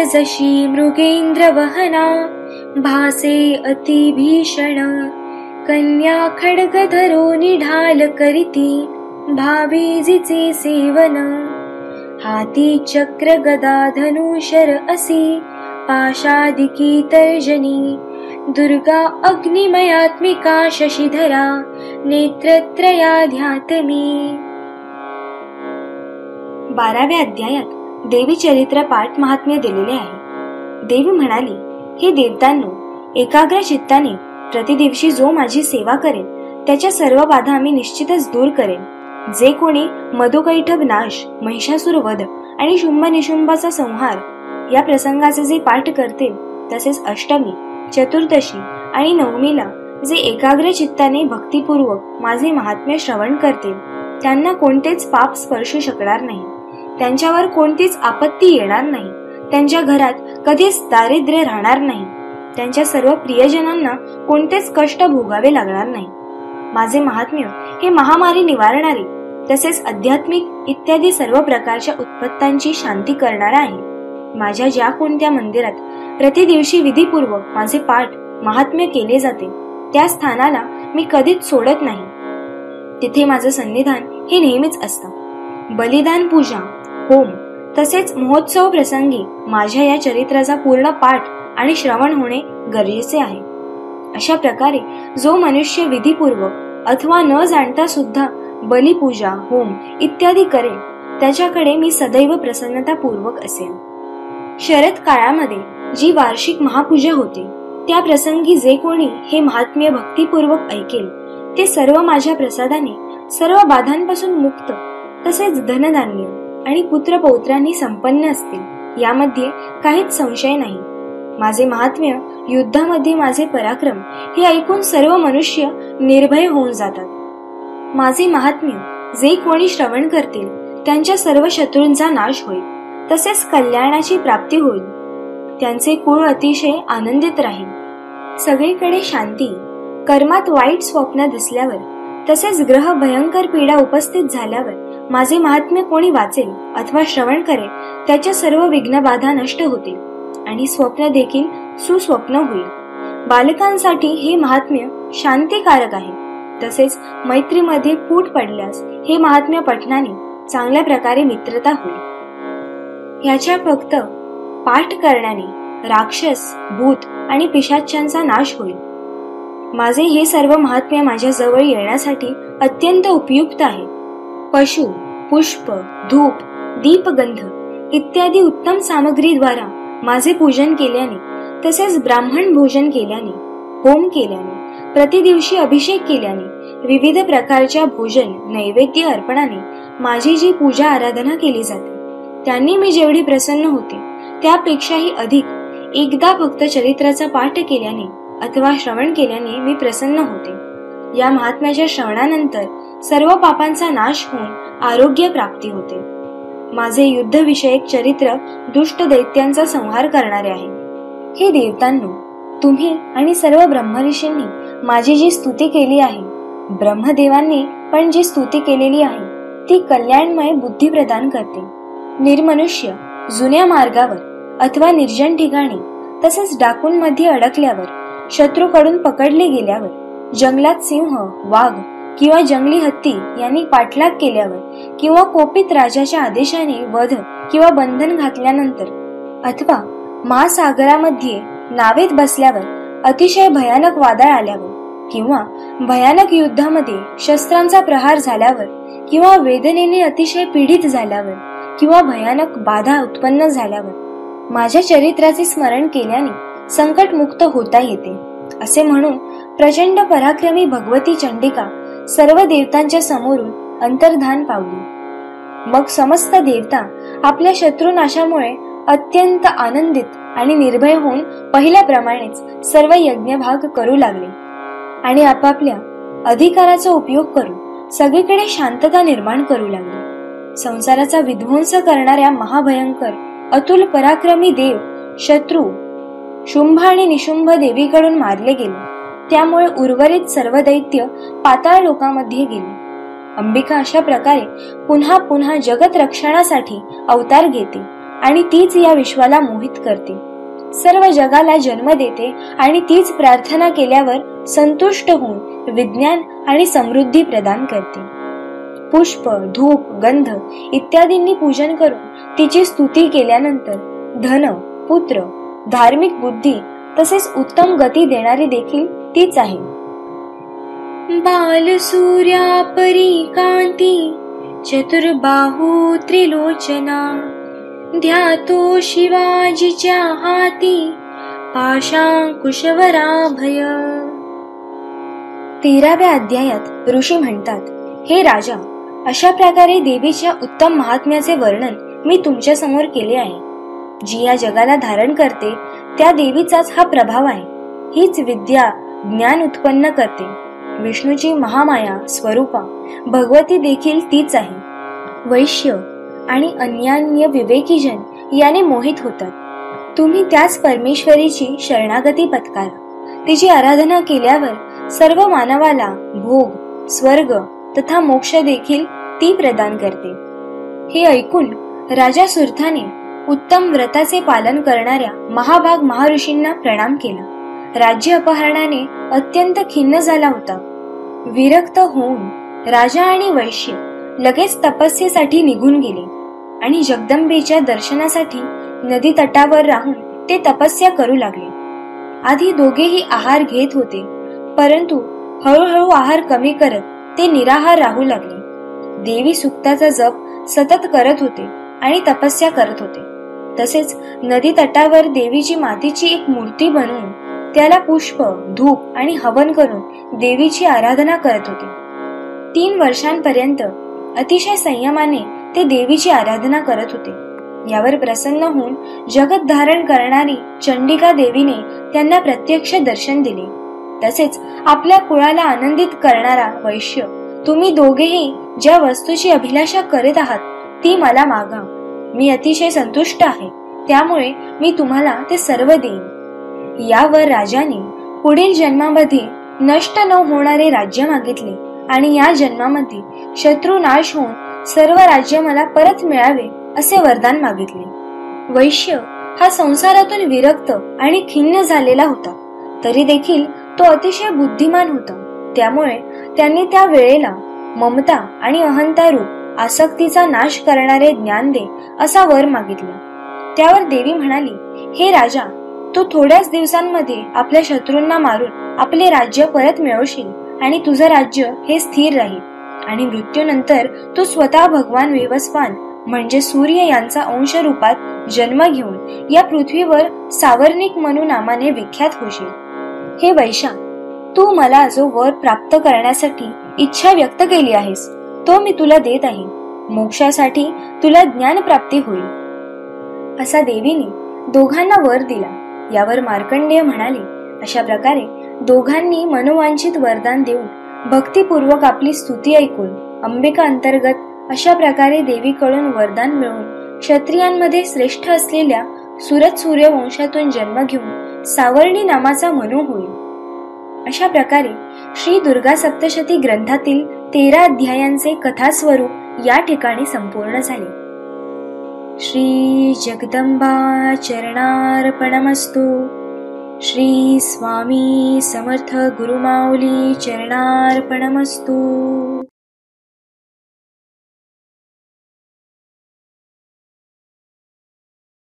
जशी मृगेंद्र वहना भासे अति भीषण, कन्या खड्ग धरो निढाल करीती भावे जिचे सेवन, हाती चक्र गदा धनुशर असी पाशादिकी तर्जनी, दुर्गा अग्निमयात्मिका शशिधरा नेत्रत्रयाध्यात्मी. 12व्या अध्यायात देवी चरित्र पाठ महात्म्य दिलेले आहे. देवी म्हणाली, हे देवतांनो, एकाग्र चित्ताने प्रतिदिवशी जो माझी सेवा करेल त्याच्या सर्व बाधा मी निश्चितच दूर करेन. जे कोणी मधुकैटभ नाश, महिषासुर वध आणि शुंभ निशुंभाचा संहार या प्रसंगाचे जे पाठ करतील, तसेच अष्टमी, चतुर्दशी आणि नवमीला जे एकाग्र चित्ताने भक्तिपूर्वक माझे महात्म्य श्रवण करतील, त्यांना कोणतेच पाप स्पर्शू शकणार नाही. त्यांच्यावर कोणतीच आपत्ती येणार नाही. त्यांच्या घरात कधीच दारिद्र्य राहणार नाही. त्यांच्या सर्व प्रियजनांना कोणतेच कष्ट भोगावे लागणार नाही. माझे महात्म्य हे महामारी निवारणारे तसेच आध्यात्मिक इत्यादी सर्व प्रकारच्या उत्पत्त्यांची शांती करणारा आहे. माझ्या ज्या कोणत्या मंदिरात प्रतिदिवशी विधीपूर्वक माझे पाठ महात्म्य केले जाते, त्या स्थानाला मी कधीच सोडत नाही. तिथे माझं सन्निधान हे नेहमीच असतं. बलिदान, पूजा, होम तसेच महोत्सव प्रसंगी माझ्या या चरित्राचा पूर्ण पाठ आणि श्रवण होणे गरजेचे आहे. अशा प्रकारे जो मनुष्य विधीपूर्वक अथवा न जाणता सुद्धा बलिपूजा, होम इत्यादी करेल, त्याच्याकडे मी सदैव प्रसन्नतापूर्वक असेल. शरद काळामध्ये जी वार्षिक महापूजा होते, त्या प्रसंगी जे कोणी हे महात्म्य भक्तिपूर्वक ऐकेल, ते सर्व माझ्या प्रसादाने सर्व बाधांपासून मुक्त तसेच धनधान्य आणि पुत्रपौत्रांनी संपन्न असतील, यामध्ये काहीच संशय नाही. माझे महात्म्य, युद्धामध्ये माझे पराक्रम हे ऐकून सर्व मनुष्य निर्भय होऊन जातात. माझे महात्म्य जे कोणी श्रवण करतील, त्यांच्या सर्व शत्रूंचा नाश होईल तसेच कल्याणाची प्राप्ती होईल. त्यांचे कुळ अतिशय आनंदित राहील. सगळीकडे शांती. कर्मात वाईट स्वप्न दिसल्यावर तसेच ग्रह भयंकर पीडा उपस्थित झाल्यावर माझे महात्म्य कोणी वाचेल अथवा श्रवण करेल, त्याच्या सर्व विघ्नबाधा नष्ट होतील आणि स्वप्न देखील सुस्वप्न होईल. बालकांसाठी हे महात्म्य शांतिकारक आहे. तसेच मैत्रीमध्ये फूट पडल्यास हे महात्म्य पठणाने चांगल्या प्रकारे मित्रता होईल. ह्याच्या फक्त पाठ करण्याने राक्षस, भूत आणि पिशाच्यांचा नाश होईल. माझे हे सर्व महात्म्य माझ्या जवळ येण्यासाठी अत्यंत उपयुक्त आहे. पशु, पुष्प, धूप, दीपगंध इत्यादी उत्तम सामग्रीद्वारा माझे पूजन केल्याने तसेच ब्राह्मण भोजन केल्याने, होम केल्याने, प्रतिदिवशी अभिषेक केल्याने, विविध प्रकारच्या भोजन नैवेद्य अर्पणाने माझी जी पूजा आराधना केली जाते, त्यांनी मी जेवढी प्रसन्न होते त्यापेक्षाही अधिक एकदा फक्त चरित्राचा पाठ केल्याने अथवा श्रवण केल्याने मी प्रसन्न होते. या महात्म्याच्या श्रवणानंतर सर्व पापांचा नाश होऊन आरोग्य प्राप्ती होते. माझे युद्धविषयक चरित्र दुष्ट दैत्यांचा संहार करणारे आहे. हे देवतांनो, तुम्ही आणि सर्व ब्रह्मऋषींनी माझी जी स्तुती केली आहे, ब्रह्मदेवांनी पण जी स्तुती केलेली आहे, ती कल्याणमय बुद्धी प्रदान करते. निर्मनुष्य जुन्या मार्गावर अथवा निर्जन ठिकाणी तसेच डाकूंमध्ये अडकल्यावर, शत्रूकडून पकडले गेल्यावर, जंगलात सिंह, वाघ किंवा जंगली हत्ती यांनी पाठलाग केल्यावर किंवा कोपित राजाच्या आदेशाने वध किंवा बंधन घातल्यानंतर अथवा महासागरामध्ये नावेत बसल्यावर, अतिशय भयानक वादळ आल्यावर किंवा भयानक युद्धामध्ये शस्त्रांचा प्रहार झाल्यावर किंवा वेदनेने अतिशय पीडित झाल्यावर किंवा भयानक बाधा उत्पन्न झाल्यावर माझ्या चरित्राचे स्मरण केल्याने संकटमुक्त होता येते, असे म्हणून प्रचंड पराक्रमी भगवती चंडिका सर्व देवतांच्या समोरून अंतर्धान पावली. मग समस्त देवता आपल्या शत्रुनाशामुळे अत्यंत आनंदित आणि निर्भय होऊन पहिल्याप्रमाणेच सर्व यज्ञभाग करू लागले आणि आपापल्या अधिकाराचा उपयोग करून सगळीकडे शांतता निर्माण करू लागले. संसाराचा विध्वंस करणाऱ्या महाभयंकर अतुल पराक्रमी देव शत्रू शुंभ आणि निशुंभ देवीकडून मारले गेले. त्यामुळे उर्वरित सर्व दैत्य पाताळ लोकामध्ये गेले. अंबिका अशा प्रकारे पुन्हा पुन्हा जगत रक्षणासाठी अवतार घेते आणि तीच या विश्वाला मोहित करते. सर्व जगाला जन्म देते आणि तीच प्रार्थना केल्यावर संतुष्ट होऊन विज्ञान आणि समृद्धी प्रदान करते. पुष्प, धूप, गंध इत्यादींनी पूजन करून तिची स्तुती केल्यानंतर धन, पुत्र, धार्मिक बुद्धी तसेच उत्तम गती देणारी देखील तीच आहे. बाल सूर्या परी कांती चतुर्बाहू त्रिलोचना ध्यातो शिवाजीच्या हाती पाशांकुशवराभय. 13व्या अध्यायात ऋषी म्हणतात, हे राजा, अशा प्रकारे देवीच्या उत्तम महात्म्याचे वर्णन मी तुमच्या समोर केले आहे. जी या जगाला धारण करते त्या देवीचाच हा प्रभाव आहे. हीच विद्या ज्ञान उत्पन्न करते. विष्णूची महामाया स्वरूपा भगवती देखील तीच आहे. वैश्य आणि अन्यान्य विवेकीजन याने मोहित होतात. तुम्ही त्याच परमेश्वरीची शरणागती पत्करा. तिची आराधना केल्यावर सर्व मानवाला भोग, स्वर्ग तथा मोक्ष देखील ती प्रदान करते. हे ऐकून राजा सुरथाने उत्तम व्रताचे पालन करणाऱ्या महाभाग महर्षींना प्रणाम केला. राज्य अपहरणाने अत्यंत खिन्न झाला होता. विरक्त होऊन राजा आणि वैश्य लगेच तपस्येसाठी निघून गेले आणि जगदंबेच्या दर्शनासाठी नदी तटावर राहून ते तपस्या करू लागले. आधी दोघेही आहार घेत होते, परंतु हळूहळू आहार कमी करत ते निराहार राहू लागले. देवी सुक्ताचा जप सतत करत होते आणि तपस्या करत होते. तसेच नदी तटावर देवीची मातीची एक मूर्ती बनवून त्याला पुष्प, धूप आणि हवन करून देवीची आराधना करत होते. 3 वर्षांपर्यंत अतिशय संयमाने ते देवीची आराधना करत होते. यावर प्रसन्न होऊन जगत धारण करणारी चंडिका देवीने त्यांना प्रत्यक्ष दर्शन दिले. तसेच आपल्या कुळाला आनंदित करणारा वैश्य, तुम्ही दोघेही ज्या वस्तूची अभिलाषा करीत आहात ती मला मागा. मी अतिशय संतुष्ट आहे, त्यामुळे मी तुम्हाला ते सर्व देईन. यावर राजाने पुढील जन्मामध्ये नष्ट न होणारे राज्य मागितले आणि या जन्मामध्ये शत्रू नाश होऊन सर्व राज्य मला परत मिळावे असे वरदान मागितले. वैश्य हा संसारातून विरक्त आणि खिन्न झालेला होता, तरी देखील तो अतिशय बुद्धिमान होता. त्यामुळे त्यांनी त्या वेळेला ममता आणि अहंता रूप आसक्तीचा नाश करणारे ज्ञान दे असा वर मागितला. त्यावर देवी म्हणाली, हे राजा, तू थोड्याच दिवसांमध्ये आपल्या शत्रूंना मारून आपले राज्य परत मिळवशील आणि तुझं राज्य हे स्थिर राहील आणि मृत्यूनंतर तू स्वतः भगवान वेवस्वान म्हणजे सूर्य यांचा अंश रूपात जन्म घेऊन या पृथ्वीवर सावर्णिक मनू नामाने विख्यात होशील. हे वैशा, तू मला जो वर प्राप्त करण्यासाठी इच्छा व्यक्त केली आहेस तो मी तुला देत आहे. मोक्षासाठी तुला ज्ञान प्राप्ती होईल. असा देवीने दोघांना वर दिला. यावर मार्कंडेय म्हणाले, अशा प्रकारे दोघांनी मनोवांछित वरदान देऊन भक्तिपूर्वक आपली स्तुती ऐकून अंबिका अंतर्गत अशा प्रकारे देवीकडून वरदान मिळवून क्षत्रियांमध्ये श्रेष्ठ असलेल्या सुरत सूर्यवंशातून जन्म घेऊन सावर्णी नामाचा मनू होईल. अशा प्रकारे श्री दुर्गा सप्तशती ग्रंथातील 13 अध्यायांचे कथास्वरूप या ठिकाणी संपूर्ण झाले. श्री जगदंबा चरणार्पणमस्तु. श्री स्वामी समर्थ गुरुमाऊली चरणार्पणमस्तु.